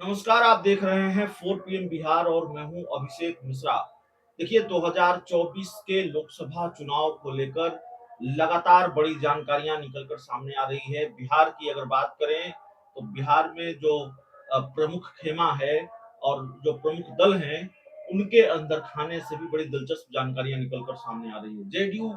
नमस्कार, आप देख रहे हैं 4 पीएम बिहार और मैं हूं अभिषेक मिश्रा। देखिए 2024 के लोकसभा चुनाव को लेकर लगातार बड़ी जानकारियां निकलकर सामने आ रही है। बिहार की अगर बात करें तो बिहार में जो प्रमुख खेमा है और जो प्रमुख दल हैं, उनके अंदर खाने से भी बड़ी दिलचस्प जानकारियां निकलकर सामने आ रही है। जेडीयू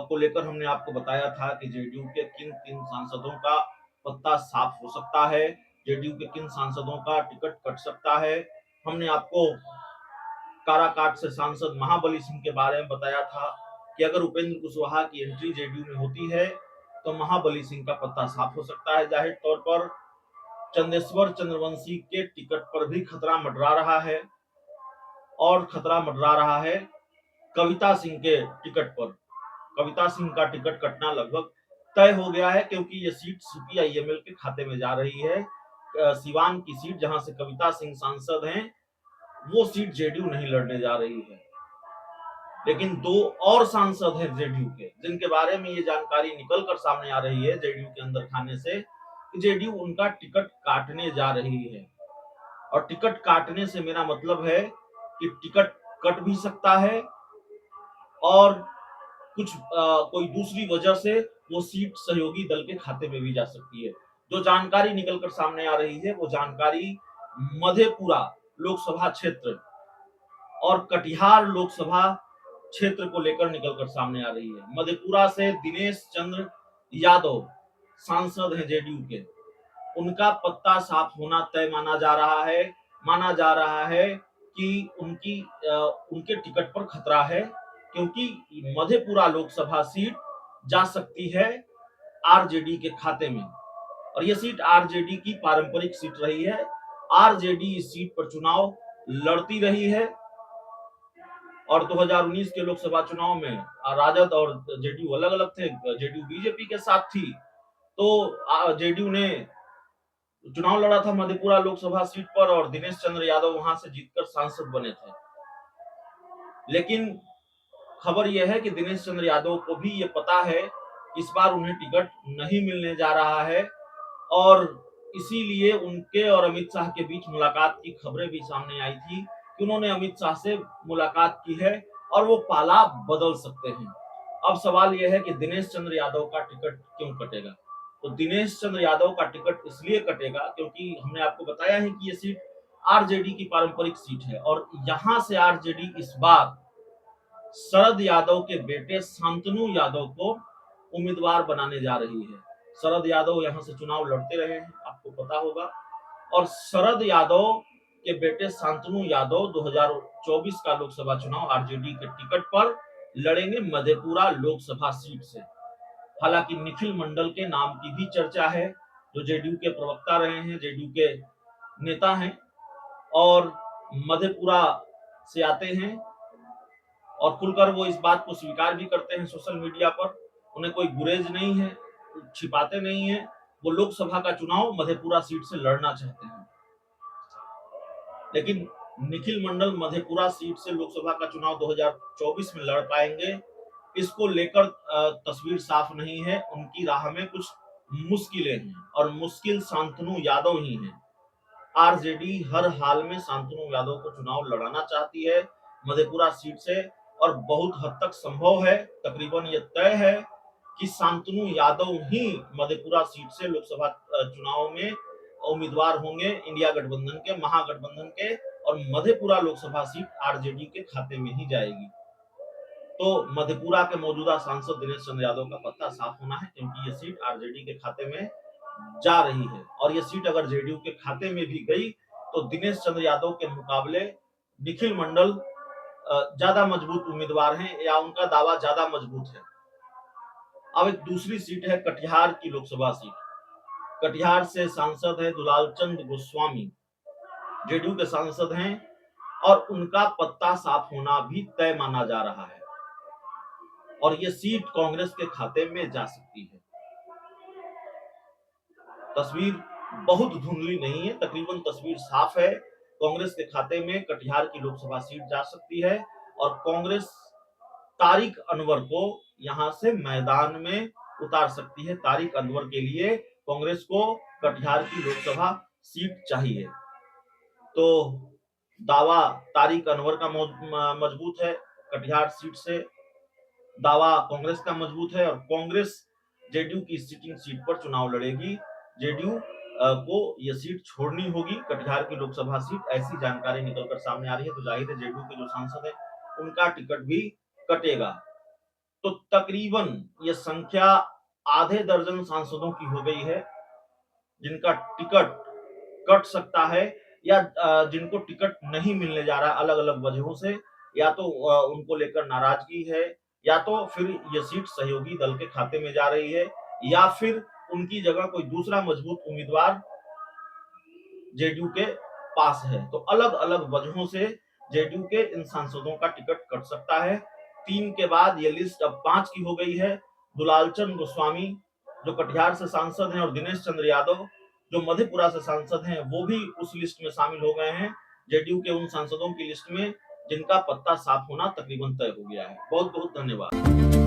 को लेकर हमने आपको बताया था कि जेडीयू के किन-किन सांसदों का पत्ता साफ हो सकता है, जेडीयू के किन सांसदों का टिकट कट सकता है। हमने आपको काराकाट से सांसद महाबली सिंह के बारे में बताया था कि अगर उपेंद्र कुशवाहा की एंट्री जेडीयू में होती है तो महाबली सिंह का पत्ता साफ हो सकता है। जाहिर तौर पर चंदेश्वर चंद्रवंशी के टिकट पर भी खतरा मंडरा रहा है और खतरा मंडरा रहा है कविता सिंह के टिकट पर। कविता सिंह का टिकट कटना लगभग तय हो गया है क्योंकि ये सीट सीपीआईएमएल के खाते में जा रही है। सिवान की सीट जहां से कविता सिंह सांसद हैं, वो सीट जेडीयू नहीं लड़ने जा रही है। लेकिन दो और सांसद हैं जेडीयू के, जिनके बारे में ये जानकारी निकलकर सामने आ रही है जेडीयू के अंदर खाने से कि जेडीयू उनका टिकट काटने जा रही है। और टिकट काटने से मेरा मतलब है कि टिकट कट भी सकता है और कोई दूसरी वजह से वो सीट सहयोगी दल के खाते में भी जा सकती है। जो जानकारी निकलकर सामने आ रही है वो जानकारी मधेपुरा लोकसभा क्षेत्र और कटिहार लोकसभा क्षेत्र को लेकर निकलकर सामने आ रही है। मधेपुरा से दिनेश चंद्र यादव सांसद हैं जेडीयू के, उनका पत्ता साफ होना तय माना जा रहा है। माना जा रहा है कि उनके टिकट पर खतरा है क्योंकि मधेपुरा लोकसभा सीट जा सकती है आरजेडी के खाते में और यह सीट आरजेडी की पारंपरिक सीट रही है। आरजेडी इस सीट पर चुनाव लड़ती रही है और 2019 के लोकसभा चुनाव में राजद और जेडीयू अलग-अलग थे। जेडीयू बीजेपी के साथ थी, तो जेडीयू ने चुनाव लड़ा था मधेपुरा लोकसभा सीट पर और दिनेश चंद्र यादव वहां से जीतकर सांसद बने थे। लेकिन खबर यह है कि दिनेश चंद्र यादव को भी ये पता है कि इस बार उन्हें टिकट नहीं मिलने जा रहा है और इसीलिए उनके और अमित शाह के बीच मुलाकात की खबरें भी सामने आई थी कि उन्होंने अमित शाह से मुलाकात की है और वो पाला बदल सकते हैं। अब सवाल यह है कि दिनेश चंद्र यादव का टिकट क्यों कटेगा? तो दिनेश चंद्र यादव का टिकट इसलिए कटेगा क्योंकि हमने आपको बताया है कि ये सीट आरजेडी की पारंपरिक सीट है और यहां से आरजेडी इस बार शरद यादव के बेटे शांतनु यादव को उम्मीदवार बनाने जा रही है। शरद यादव यहां से चुनाव लड़ते रहे हैं, आपको पता होगा। और शरद यादव के बेटे शांतनु यादव 2024 का लोकसभा चुनाव आरजेडी के टिकट पर लड़ेंगे मधेपुरा लोकसभा सीट से। हालांकि निखिल मंडल के नाम की भी चर्चा है, जो जेडीयू के प्रवक्ता रहे हैं, जेडीयू के नेता हैं और मधेपुरा से आते हैं और खुलकर वो इस बात को स्वीकार भी करते हैं सोशल मीडिया पर। उन्हें कोई गुरेज नहीं है, छिपाते नहीं है। वो लोकसभा का चुनाव मधेपुरा सीट से लड़ना चाहते हैं। लेकिन निखिल मंडल मधेपुरा सीट से लोकसभा का चुनाव 2024 में लड़ पाएंगे, इसको लेकर तस्वीर साफ नहीं है। उनकी राह में कुछ मुश्किलें हैं और मुश्किल शांतनु यादव ही हैं। आरजेडी हर हाल में शांतनु यादव को चुनाव लड़ाना चाहती है मधेपुरा सीट से और बहुत हद तक संभव है, तकरीबन ये तय है कि शांतनु यादव ही मधेपुरा सीट से लोकसभा चुनाव में उम्मीदवार होंगे इंडिया गठबंधन के, महागठबंधन के, और मधेपुरा लोकसभा सीट आरजेडी के खाते में ही जाएगी। तो मधेपुरा के मौजूदा सांसद दिनेश चंद्र यादव का पत्ता साफ होना है क्योंकि ये सीट आरजेडी के खाते में जा रही है और ये सीट अगर जेडीयू के खाते में भी गई तो दिनेश चंद्र यादव के मुकाबले निखिल मंडल ज्यादा मजबूत उम्मीदवार हैं या उनका दावा ज्यादा मजबूत है। अब एक दूसरी सीट है कटिहार की लोकसभा सीट। कटिहार से सांसद है दुलाल चंद गोस्वामी, जेडीयू के सांसद हैं और उनका पत्ता साफ होना भी तय माना जा रहा है और ये सीट कांग्रेस के खाते में जा सकती है। तस्वीर बहुत धुंधली नहीं है, तकरीबन तस्वीर साफ है। कांग्रेस के खाते में कटिहार की लोकसभा सीट जा सकती है और कांग्रेस तारिक अनवर को यहां से मैदान में उतार सकती है। तारिक अनवर के लिए कांग्रेस को कटिहार की लोकसभा सीट चाहिए। तो दावा तारिक अनवर का मजबूत है कटिहार सीट से, दावा कांग्रेस का मजबूत है और कांग्रेस जेडीयू की सिटिंग सीट पर चुनाव लड़ेगी। जेडीयू को यह सीट छोड़नी होगी, कटिहार की लोकसभा सीट, ऐसी जानकारी निकलकर सामने आ रही है। तो जाहिर है जेडीयू के जो सांसद है उनका टिकट भी कटेगा। तो तकरीबन ये संख्या आधे दर्जन सांसदों की हो गई है जिनका टिकट कट सकता है, या जिनको टिकट नहीं मिलने जा रहा अलग अलग वजहों से, या तो उनको लेकर नाराजगी है, या तो फिर ये सीट सहयोगी दल के खाते में जा रही है, या फिर उनकी जगह कोई दूसरा मजबूत उम्मीदवार जेडीयू के पास है। तो अलग अलग वजहों से जेडीयू के इन सांसदों का टिकट कट सकता है। 3 के बाद ये लिस्ट अब 5 की हो गई है। दुलालचंद गोस्वामी जो कटिहार से सांसद हैं और दिनेश चंद्र यादव जो मधेपुरा से सांसद हैं, वो भी उस लिस्ट में शामिल हो गए हैं, जेडीयू के उन सांसदों की लिस्ट में जिनका पत्ता साफ होना तकरीबन तय हो गया है। बहुत बहुत धन्यवाद।